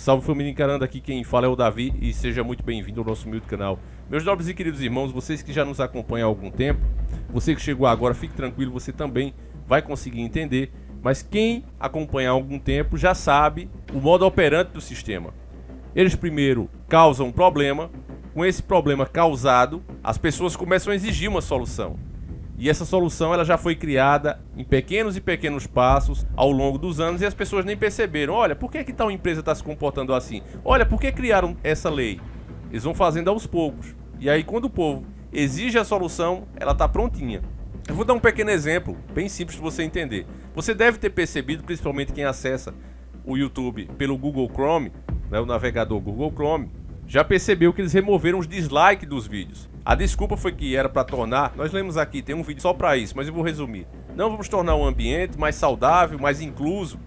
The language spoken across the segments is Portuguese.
Salve família encarando, aqui quem fala é o Davi e seja muito bem-vindo ao nosso humilde canal. Meus nobres e queridos irmãos, vocês que já nos acompanham há algum tempo, você que chegou agora, fique tranquilo, você também vai conseguir entender. Mas quem acompanha há algum tempo já sabe o modo operante do sistema. Eles primeiro causam um problema, com esse problema causado, as pessoas começam a exigir uma solução. E essa solução ela já foi criada em pequenos e pequenos passos ao longo dos anos e as pessoas nem perceberam. Olha, por que tal empresa está se comportando assim? Olha, por que criaram essa lei? Eles vão fazendo aos poucos. E aí quando o povo exige a solução, ela está prontinha. Eu vou dar um pequeno exemplo, bem simples de você entender. Você deve ter percebido, principalmente quem acessa o YouTube pelo Google Chrome, né, o navegador Google Chrome, já percebeu que eles removeram os dislikes dos vídeos. A desculpa foi que era para tornar, nós lemos aqui, tem um vídeo só para isso, mas eu vou resumir. Não vamos tornar um ambiente mais saudável, mais incluso,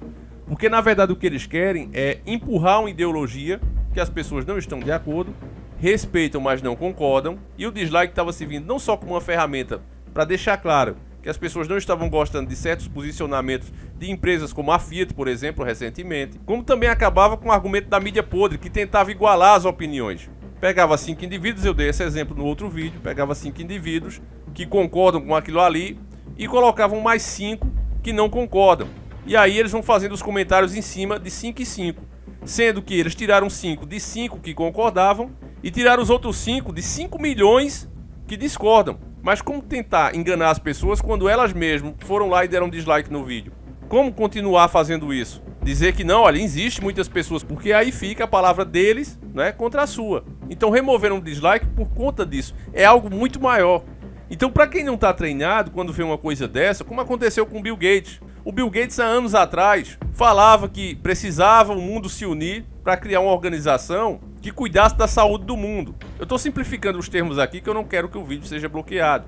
porque na verdade o que eles querem é empurrar uma ideologia que as pessoas não estão de acordo, respeitam, mas não concordam, e o dislike estava servindo não só como uma ferramenta para deixar claro que as pessoas não estavam gostando de certos posicionamentos de empresas como a Fiat, por exemplo, recentemente, como também acabava com o argumento da mídia podre, que tentava igualar as opiniões. Pegava 5 indivíduos, eu dei esse exemplo no outro vídeo, pegava 5 indivíduos que concordam com aquilo ali e colocavam mais 5 que não concordam. E aí eles vão fazendo os comentários em cima de 5 e 5, sendo que eles tiraram 5 de 5 que concordavam e tiraram os outros 5 de 5 milhões que discordam. Mas como tentar enganar as pessoas quando elas mesmas foram lá e deram dislike no vídeo? Como continuar fazendo isso? Dizer que não, olha, existe muitas pessoas, porque aí fica a palavra deles, né, contra a sua. Então removeram o dislike por conta disso. É algo muito maior. Então para quem não está treinado, quando vê uma coisa dessa, como aconteceu com o Bill Gates. O Bill Gates há anos atrás falava que precisava o mundo se unir para criar uma organização que cuidasse da saúde do mundo. Eu estou simplificando os termos aqui que eu não quero que o vídeo seja bloqueado.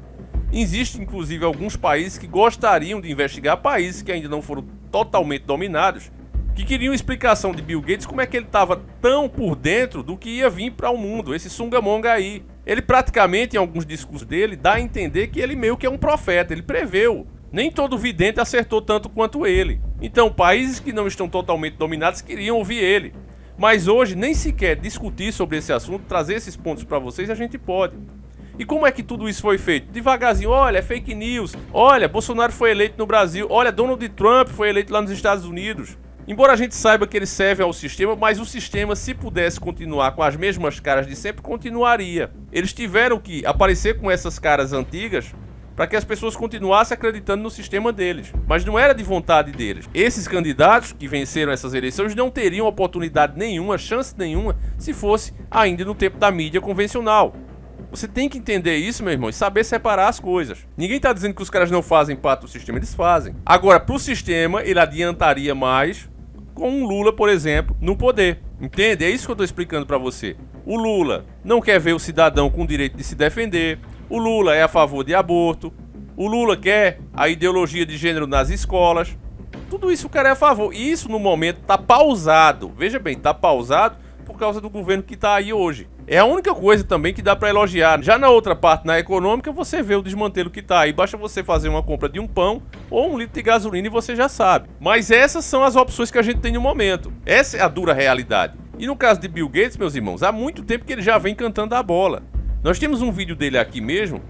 Existem inclusive alguns países que gostariam de investigar, países que ainda não foram totalmente dominados, que queriam explicação de Bill Gates como é que ele estava tão por dentro do que ia vir para o mundo, esse sungamonga aí. Ele praticamente, em alguns discursos dele, dá a entender que ele meio que é um profeta, ele preveu. Nem todo vidente acertou tanto quanto ele. Então, países que não estão totalmente dominados queriam ouvir ele. Mas hoje, nem sequer discutir sobre esse assunto, trazer esses pontos para vocês, a gente pode. E como é que tudo isso foi feito? Devagarzinho, olha, é fake news. Olha, Bolsonaro foi eleito no Brasil. Olha, Donald Trump foi eleito lá nos Estados Unidos. Embora a gente saiba que eles servem ao sistema, mas o sistema, se pudesse continuar com as mesmas caras de sempre, continuaria. Eles tiveram que aparecer com essas caras antigas para que as pessoas continuassem acreditando no sistema deles. Mas não era de vontade deles. Esses candidatos que venceram essas eleições não teriam oportunidade nenhuma, chance nenhuma, se fosse ainda no tempo da mídia convencional. Você tem que entender isso, meu irmão, e saber separar as coisas. Ninguém está dizendo que os caras não fazem parte do sistema, eles fazem. Agora, para o sistema, ele adiantaria mais com um Lula, por exemplo, no poder. Entende? É isso que eu estou explicando para você. O Lula não quer ver o cidadão com o direito de se defender. O Lula é a favor de aborto. O Lula quer a ideologia de gênero nas escolas. Tudo isso o cara é a favor. E isso, no momento, está pausado. Veja bem, está pausado por causa do governo que está aí hoje. É a única coisa também que dá para elogiar. Já na outra parte, na econômica, você vê o desmantelo que está aí. Basta você fazer uma compra de um pão ou um litro de gasolina e você já sabe. Mas essas são as opções que a gente tem no momento. Essa é a dura realidade. E no caso de Bill Gates, meus irmãos, há muito tempo que ele já vem cantando a bola. Nós temos um vídeo dele aqui mesmo,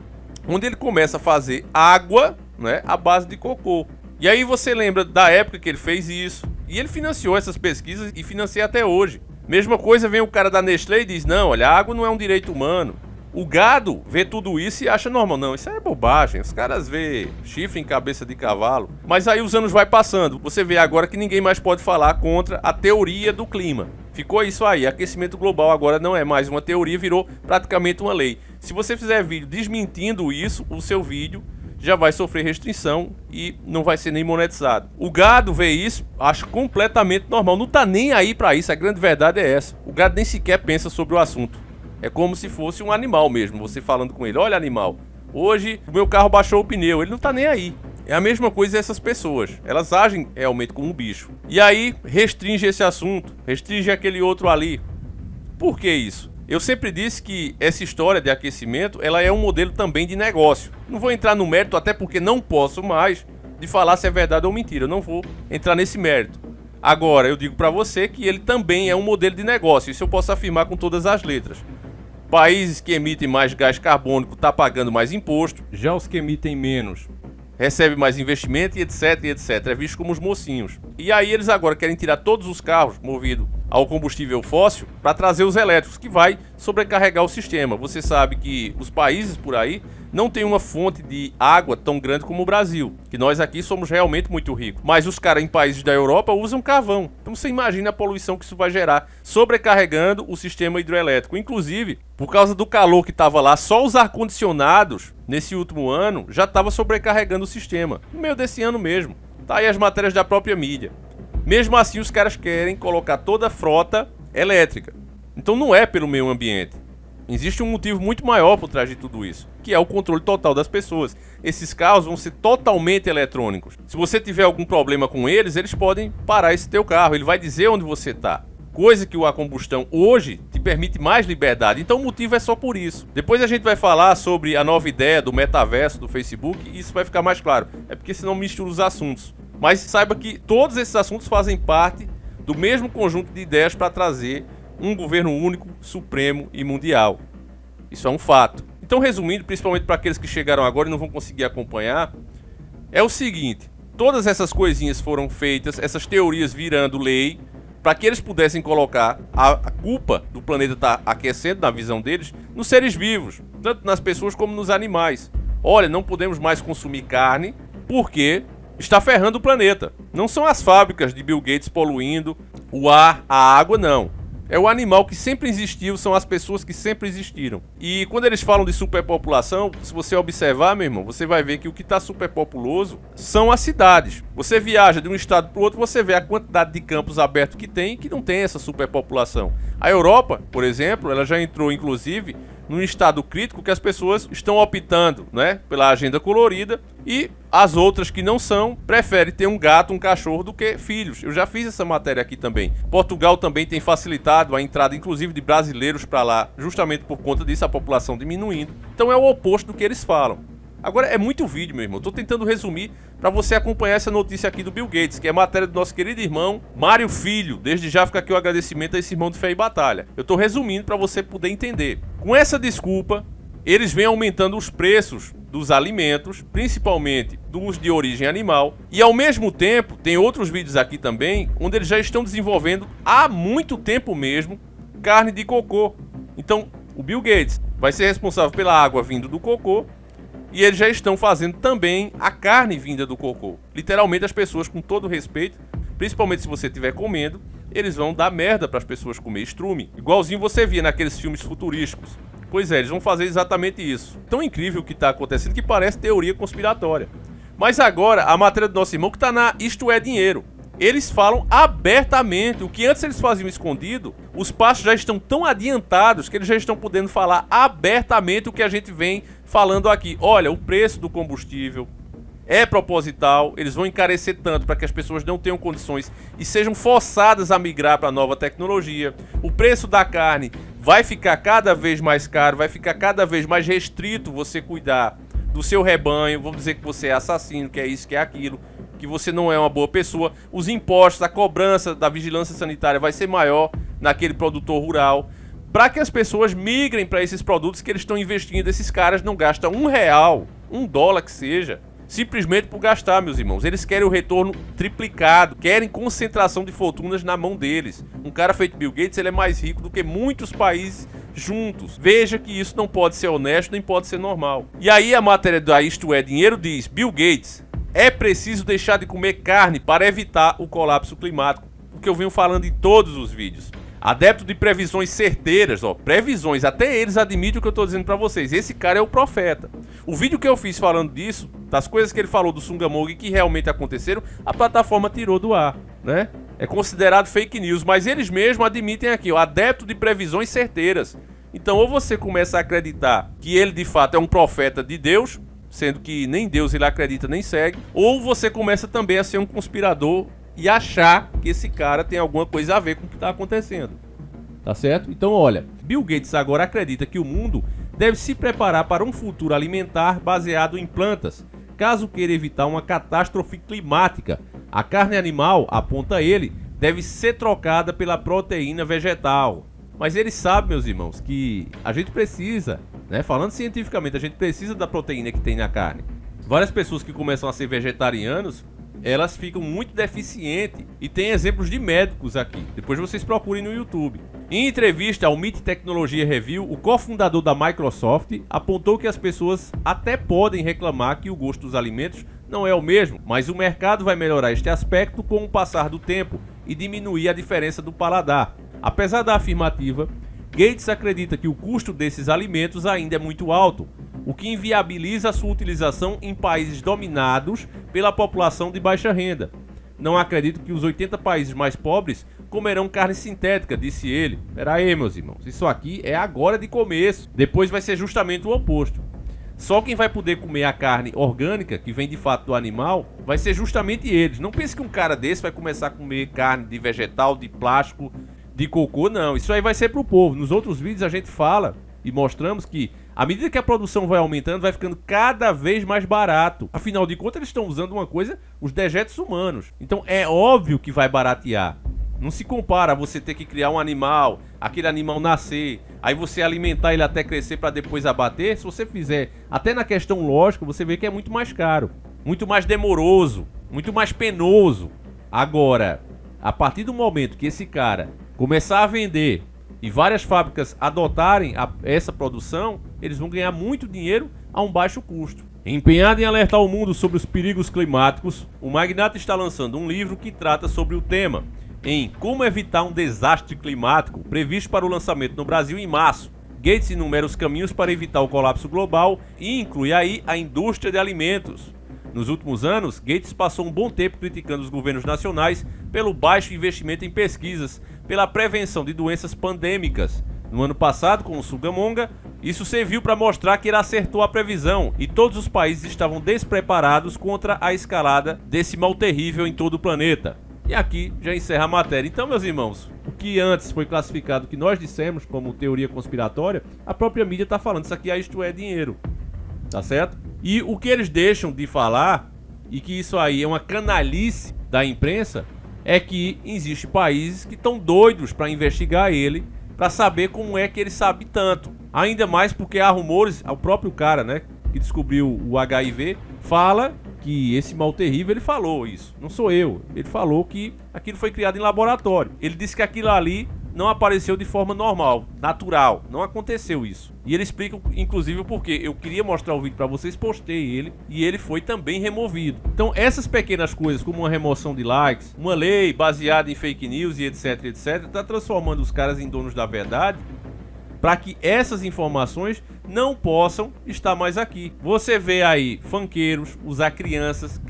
onde ele começa a fazer água, né, à base de cocô. E aí você lembra da época que ele fez isso. E ele financiou essas pesquisas e financia até hoje. Mesma coisa vem o cara da Nestlé e diz, não, olha, a água não é um direito humano. O gado vê tudo isso e acha normal. Não, isso é bobagem. Os caras vê chifre em cabeça de cavalo. Mas aí os anos vai passando. Você vê agora que ninguém mais pode falar contra a teoria do clima. Ficou isso aí. Aquecimento global agora não é mais uma teoria, virou praticamente uma lei. Se você fizer vídeo desmentindo isso, o seu vídeo já vai sofrer restrição e não vai ser nem monetizado. O gado vê isso, acha completamente normal. Não tá nem aí pra isso. A grande verdade é essa. O gado nem sequer pensa sobre o assunto. É como se fosse um animal mesmo, você falando com ele, olha animal, hoje o meu carro baixou o pneu, ele não tá nem aí. É a mesma coisa essas pessoas, elas agem realmente como um bicho. E aí restringe esse assunto, restringe aquele outro ali. Por que isso? Eu sempre disse que essa história de aquecimento, ela é um modelo também de negócio. Não vou entrar no mérito, até porque não posso mais, de falar se é verdade ou mentira, eu não vou entrar nesse mérito. Agora, eu digo para você que ele também é um modelo de negócio, isso eu posso afirmar com todas as letras. Países que emitem mais gás carbônico estão pagando mais imposto, já os que emitem menos recebem mais investimento e etc, É visto como os mocinhos. E aí eles agora querem tirar todos os carros movidos ao combustível fóssil para trazer os elétricos, que vai sobrecarregar o sistema. Você sabe que os países por aí não tem uma fonte de água tão grande como o Brasil, que nós aqui somos realmente muito ricos. Mas os caras em países da Europa usam carvão. Então você imagina a poluição que isso vai gerar, sobrecarregando o sistema hidroelétrico. Inclusive, por causa do calor que estava lá, só os ar-condicionados, nesse último ano, já estava sobrecarregando o sistema. No meio desse ano mesmo. Tá aí as matérias da própria mídia. Mesmo assim, os caras querem colocar toda a frota elétrica. Então não é pelo meio ambiente. Existe um motivo muito maior por trás de tudo isso, que é o controle total das pessoas. Esses carros vão ser totalmente eletrônicos. Se você tiver algum problema com eles, eles podem parar esse teu carro. Ele vai dizer onde você está. Coisa que a combustão hoje te permite mais liberdade. Então o motivo é só por isso. Depois a gente vai falar sobre a nova ideia do metaverso do Facebook e isso vai ficar mais claro. É porque senão mistura os assuntos. Mas saiba que todos esses assuntos fazem parte do mesmo conjunto de ideias para trazer um governo único, supremo e mundial. Isso é um fato. Então, resumindo, principalmente para aqueles que chegaram agora e não vão conseguir acompanhar, é o seguinte: todas essas coisinhas foram feitas, essas teorias virando lei, para que eles pudessem colocar a culpa do planeta estar aquecendo, na visão deles, nos seres vivos, tanto nas pessoas como nos animais. Olha, não podemos mais consumir carne porque está ferrando o planeta. Não são as fábricas de Bill Gates poluindo o ar, a água, não. É o animal que sempre existiu, são as pessoas que sempre existiram. E quando eles falam de superpopulação, se você observar, meu irmão, você vai ver que o que está superpopuloso são as cidades. Você viaja de um estado para o outro, você vê a quantidade de campos abertos que tem e que não tem essa superpopulação. A Europa, por exemplo, ela já entrou, inclusive, num estado crítico que as pessoas estão optando, né, pela agenda colorida, e as outras que não são, preferem ter um gato, um cachorro do que filhos. Eu já fiz essa matéria aqui também. Portugal também tem facilitado a entrada, inclusive, de brasileiros para lá, justamente por conta disso, a população diminuindo. Então é o oposto do que eles falam. Agora, é muito vídeo, meu irmão. Eu tô tentando resumir para você acompanhar essa notícia aqui do Bill Gates, que é matéria do nosso querido irmão Mário Filho. Desde já fica aqui o agradecimento a esse irmão de fé e batalha. Eu tô resumindo para você poder entender. Com essa desculpa, eles vêm aumentando os preços dos alimentos, principalmente dos de origem animal. E ao mesmo tempo, tem outros vídeos aqui também, onde eles já estão desenvolvendo, há muito tempo mesmo, carne de cocô. Então, o Bill Gates vai ser responsável pela água vindo do cocô, e eles já estão fazendo também a carne vinda do cocô. Literalmente, as pessoas, com todo respeito, principalmente se você estiver comendo, eles vão dar merda para as pessoas comer estrume. Igualzinho você via naqueles filmes futurísticos. Pois é, eles vão fazer exatamente isso. Tão incrível o que está acontecendo que parece teoria conspiratória. Mas agora, a matéria do nosso irmão que está na Isto é Dinheiro. Eles falam abertamente. O que antes eles faziam escondido, os passos já estão tão adiantados que eles já estão podendo falar abertamente o que a gente vem falando aqui. Olha, o preço do combustível é proposital, eles vão encarecer tanto para que as pessoas não tenham condições e sejam forçadas a migrar para a nova tecnologia. O preço da carne vai ficar cada vez mais caro, vai ficar cada vez mais restrito você cuidar do seu rebanho, vão dizer que você é assassino, que é isso, que é aquilo, que você não é uma boa pessoa. Os impostos, a cobrança da vigilância sanitária vai ser maior naquele produtor rural, para que as pessoas migrem para esses produtos que eles estão investindo. Esses caras não gastam R$1, $1 que seja, simplesmente por gastar, meus irmãos. Eles querem o retorno triplicado, querem concentração de fortunas na mão deles. Um cara feito Bill Gates, ele é mais rico do que muitos países juntos. Veja que isso não pode ser honesto, nem pode ser normal. E aí a matéria da Isto é Dinheiro diz: Bill Gates, é preciso deixar de comer carne para evitar o colapso climático. O que eu venho falando em todos os vídeos. Adepto de previsões certeiras, previsões, até eles admitem o que eu estou dizendo para vocês. Esse cara é o profeta. O vídeo que eu fiz falando disso, das coisas que ele falou do Sungamog que realmente aconteceram, a plataforma tirou do ar, né? É considerado fake news, mas eles mesmos admitem aqui, adepto de previsões certeiras. Então, ou você começa a acreditar que ele de fato é um profeta de Deus, sendo que nem Deus ele acredita nem segue, ou você começa também a ser um conspirador e achar que esse cara tem alguma coisa a ver com o que está acontecendo. Tá certo? Então, olha, Bill Gates agora acredita que o mundo deve se preparar para um futuro alimentar baseado em plantas, caso queira evitar uma catástrofe climática. A carne animal, aponta ele, deve ser trocada pela proteína vegetal. Mas eles sabem, meus irmãos, que a gente precisa, né? Falando cientificamente, a gente precisa da proteína que tem na carne. Várias pessoas que começam a ser vegetarianos, elas ficam muito deficientes. E tem exemplos de médicos aqui. Depois vocês procurem no YouTube. Em entrevista ao MIT Technology Review, o cofundador da Microsoft apontou que as pessoas até podem reclamar que o gosto dos alimentos não é o mesmo, mas o mercado vai melhorar este aspecto com o passar do tempo e diminuir a diferença do paladar. Apesar da afirmativa, Gates acredita que o custo desses alimentos ainda é muito alto, o que inviabiliza a sua utilização em países dominados pela população de baixa renda. Não acredito que os 80 países mais pobres comerão carne sintética, disse ele. Pera aí, meus irmãos, isso aqui é agora de começo, depois vai ser justamente o oposto. Só quem vai poder comer a carne orgânica, que vem de fato do animal, vai ser justamente eles. Não pense que um cara desse vai começar a comer carne de vegetal, de plástico, de cocô, não. Isso aí vai ser pro povo. Nos outros vídeos a gente fala e mostramos que à medida que a produção vai aumentando, vai ficando cada vez mais barato. Afinal de contas, eles estão usando uma coisa, os dejetos humanos. Então é óbvio que vai baratear. Não se compara a você ter que criar um animal, aquele animal nascer, aí você alimentar ele até crescer para depois abater. Se você fizer, até na questão lógica, você vê que é muito mais caro, muito mais demoroso, muito mais penoso. Agora, a partir do momento que esse cara começar a vender e várias fábricas adotarem essa produção, eles vão ganhar muito dinheiro a um baixo custo. Empenhado em alertar o mundo sobre os perigos climáticos, o magnata está lançando um livro que trata sobre o tema, em Como Evitar um Desastre Climático, previsto para o lançamento no Brasil em março. Gates enumera os caminhos para evitar o colapso global e inclui aí a indústria de alimentos. Nos últimos anos, Gates passou um bom tempo criticando os governos nacionais pelo baixo investimento em pesquisas, pela prevenção de doenças pandêmicas. No ano passado, com o Sungamonga, isso serviu para mostrar que ele acertou a previsão e todos os países estavam despreparados contra a escalada desse mal terrível em todo o planeta. E aqui já encerra a matéria. Então, meus irmãos, o que antes foi classificado, que nós dissemos como teoria conspiratória, a própria mídia está falando, isso aqui isto é dinheiro, tá certo? E o que eles deixam de falar, e que isso aí é uma canalice da imprensa, é que existem países que estão doidos para investigar ele, para saber como é que ele sabe tanto. Ainda mais porque há rumores, o próprio cara, né, que descobriu o HIV, fala que esse mal terrível, ele falou isso, não sou eu, ele falou que aquilo foi criado em laboratório. Ele disse que aquilo ali não apareceu de forma normal, natural, não aconteceu isso. E ele explica inclusive o porquê. Eu queria mostrar o vídeo para vocês, postei ele e ele foi também removido. Então essas pequenas coisas, como uma remoção de likes, uma lei baseada em fake news e etc, etc, tá transformando os caras em donos da verdade, para que essas informações não possam estar mais aqui. Você vê aí funkeiros usar crianças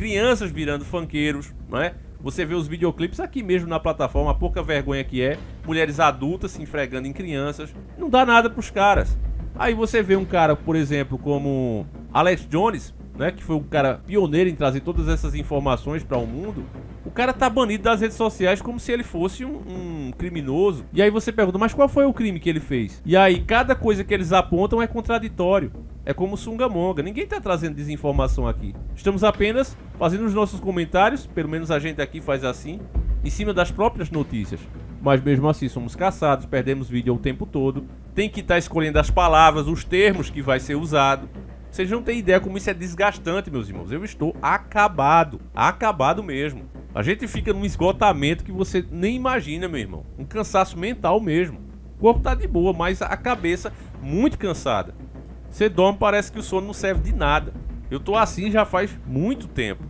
virando funkeiros, não é? Você vê os videoclipes aqui mesmo na plataforma, a pouca vergonha que é, mulheres adultas se esfregando em crianças, não dá nada pros caras. Aí você vê um cara, por exemplo, como Alex Jones, né, que foi um cara pioneiro em trazer todas essas informações para o mundo. O cara tá banido das redes sociais como se ele fosse um criminoso. E aí você pergunta, mas qual foi o crime que ele fez? E aí cada coisa que eles apontam é contraditório. É como Sungamonga. Ninguém tá trazendo desinformação aqui. Estamos apenas fazendo os nossos comentários, pelo menos a gente aqui faz assim, em cima das próprias notícias. Mas mesmo assim somos caçados, perdemos vídeo o tempo todo. Tem que estar escolhendo as palavras, os termos que vai ser usado. Vocês não têm ideia como isso é desgastante, meus irmãos. Eu estou acabado. Acabado mesmo. A gente fica num esgotamento que você nem imagina, meu irmão. Um cansaço mental mesmo. O corpo tá de boa, mas a cabeça muito cansada. Você dorme, parece que o sono não serve de nada. Eu tô assim já faz muito tempo.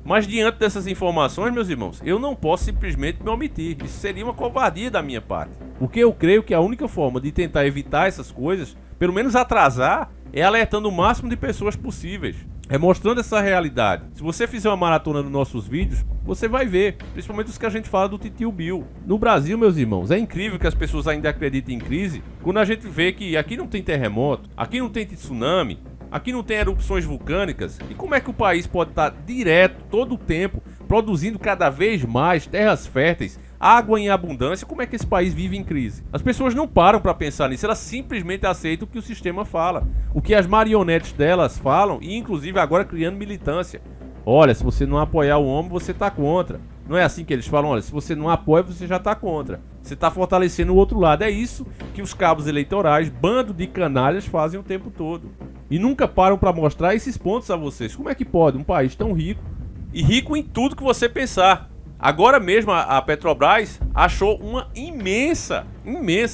Mas diante dessas informações, meus irmãos, eu não posso simplesmente me omitir. Isso seria uma covardia da minha parte. Porque eu creio que a única forma de tentar evitar essas coisas, pelo menos atrasar, é alertando o máximo de pessoas possíveis. É mostrando essa realidade. Se você fizer uma maratona nos nossos vídeos, você vai ver, principalmente os que a gente fala do Titio Bill. No Brasil, meus irmãos, é incrível que as pessoas ainda acreditem em crise, quando a gente vê que aqui não tem terremoto, aqui não tem tsunami, aqui não tem erupções vulcânicas. E como é que o país pode estar direto, todo o tempo, produzindo cada vez mais terras férteis, água em abundância? Como é que esse país vive em crise? As pessoas não param para pensar nisso, elas simplesmente aceitam o que o sistema fala, o que as marionetes delas falam, e inclusive agora criando militância. Olha, se você não apoiar o homem, você tá contra. Não é assim que eles falam? Olha, se você não apoia, você já tá contra. Você tá fortalecendo o outro lado. É isso que os cabos eleitorais, bando de canalhas, fazem o tempo todo. E nunca param para mostrar esses pontos a vocês. Como é que pode um país tão rico, e rico em tudo que você pensar? Agora mesmo a Petrobras achou uma imensa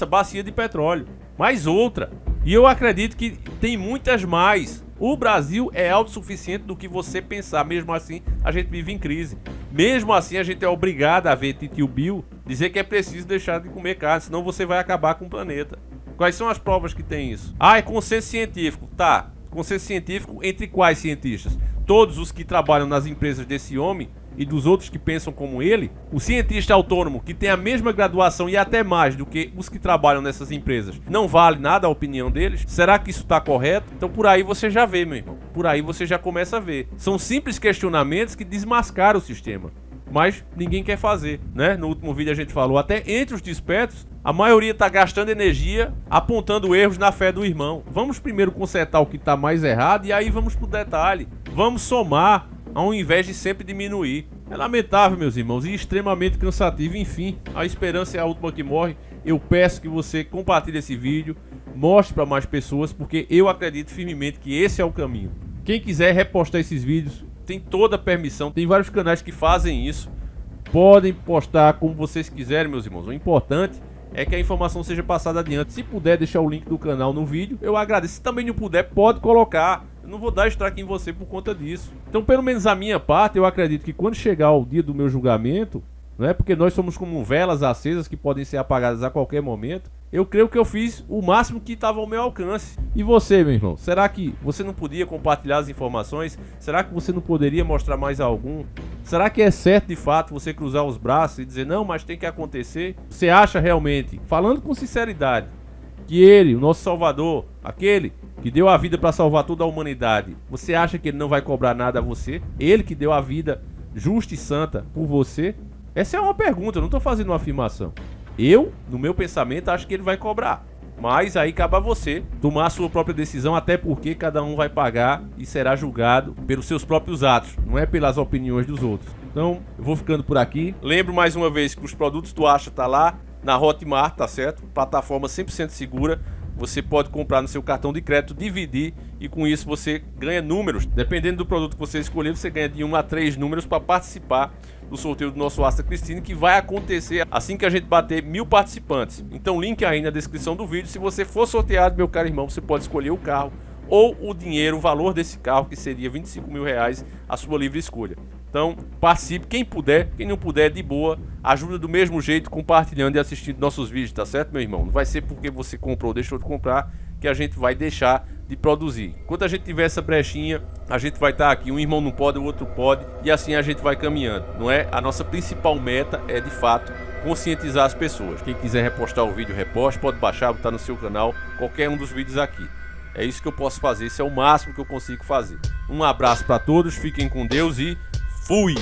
bacia de petróleo. Mais outra. E eu acredito que tem muitas mais. O Brasil é autossuficiente do que você pensar. Mesmo assim, a gente vive em crise. Mesmo assim, a gente é obrigado a ver Titio Bill dizer que é preciso deixar de comer carne, senão você vai acabar com o planeta. Quais são as provas que tem isso? Ah, é consenso científico. Tá. Consenso científico entre quais cientistas? Todos os que trabalham nas empresas desse homem e dos outros que pensam como ele? O cientista autônomo, que tem a mesma graduação e até mais do que os que trabalham nessas empresas, não vale nada a opinião deles? Será que isso está correto? Então por aí você já vê, meu irmão. Por aí você já começa a ver. São simples questionamentos que desmascaram o sistema. Mas ninguém quer fazer, né? No último vídeo a gente falou, até entre os despertos, a maioria está gastando energia apontando erros na fé do irmão. Vamos primeiro consertar o que está mais errado e aí vamos pro detalhe. Vamos somar ao invés de sempre diminuir. É lamentável, meus irmãos, e extremamente cansativo. Enfim, a esperança é a última que morre. Eu peço que você compartilhe esse vídeo, mostre para mais pessoas, porque eu acredito firmemente que esse é o caminho. Quem quiser repostar esses vídeos, tem toda a permissão. Tem vários canais que fazem isso. Podem postar como vocês quiserem, meus irmãos. O importante é que a informação seja passada adiante. Se puder deixar o link do canal no vídeo, eu agradeço. Se também não puder, pode colocar. Eu não vou dar strike em você por conta disso. Então, pelo menos a minha parte, eu acredito que quando chegar o dia do meu julgamento, não é porque nós somos como velas acesas que podem ser apagadas a qualquer momento, eu creio que eu fiz o máximo que estava ao meu alcance. E você, meu irmão? Será que você não podia compartilhar as informações? Será que você não poderia mostrar mais algum? Será que é certo de fato você cruzar os braços e dizer não, mas tem que acontecer? Você acha realmente, falando com sinceridade, que ele, o nosso Salvador, aquele que deu a vida para salvar toda a humanidade, você acha que ele não vai cobrar nada a você? Ele que deu a vida justa e santa por você? Essa é uma pergunta, eu não estou fazendo uma afirmação. Eu, no meu pensamento, acho que ele vai cobrar. Mas aí cabe a você tomar a sua própria decisão, até porque cada um vai pagar e será julgado pelos seus próprios atos, não é pelas opiniões dos outros. Então, eu vou ficando por aqui. Lembro mais uma vez que os produtos do Acha tá lá na Hotmart, tá certo? Plataforma 100% segura. Você pode comprar no seu cartão de crédito, dividir e com isso você ganha números. Dependendo do produto que você escolher, você ganha de 1 a 3 números para participar do sorteio do nosso Asta Cristine, que vai acontecer assim que a gente bater 1000 participantes. Então link aí na descrição do vídeo. Se você for sorteado, meu caro irmão, você pode escolher o carro ou o dinheiro, o valor desse carro, que seria 25 mil reais, a sua livre escolha. Então participe, quem puder, quem não puder, de boa, ajuda do mesmo jeito, compartilhando e assistindo nossos vídeos, tá certo, meu irmão? Não vai ser porque você comprou ou deixou de comprar que a gente vai deixar de produzir. Enquanto a gente tiver essa brechinha, a gente vai estar aqui, um irmão não pode, o outro pode, e assim a gente vai caminhando, não é? A nossa principal meta é, de fato, conscientizar as pessoas. Quem quiser repostar o vídeo, reposte, pode baixar, botar no seu canal, qualquer um dos vídeos aqui. É isso que eu posso fazer, esse é o máximo que eu consigo fazer. Um abraço para todos, fiquem com Deus e fui!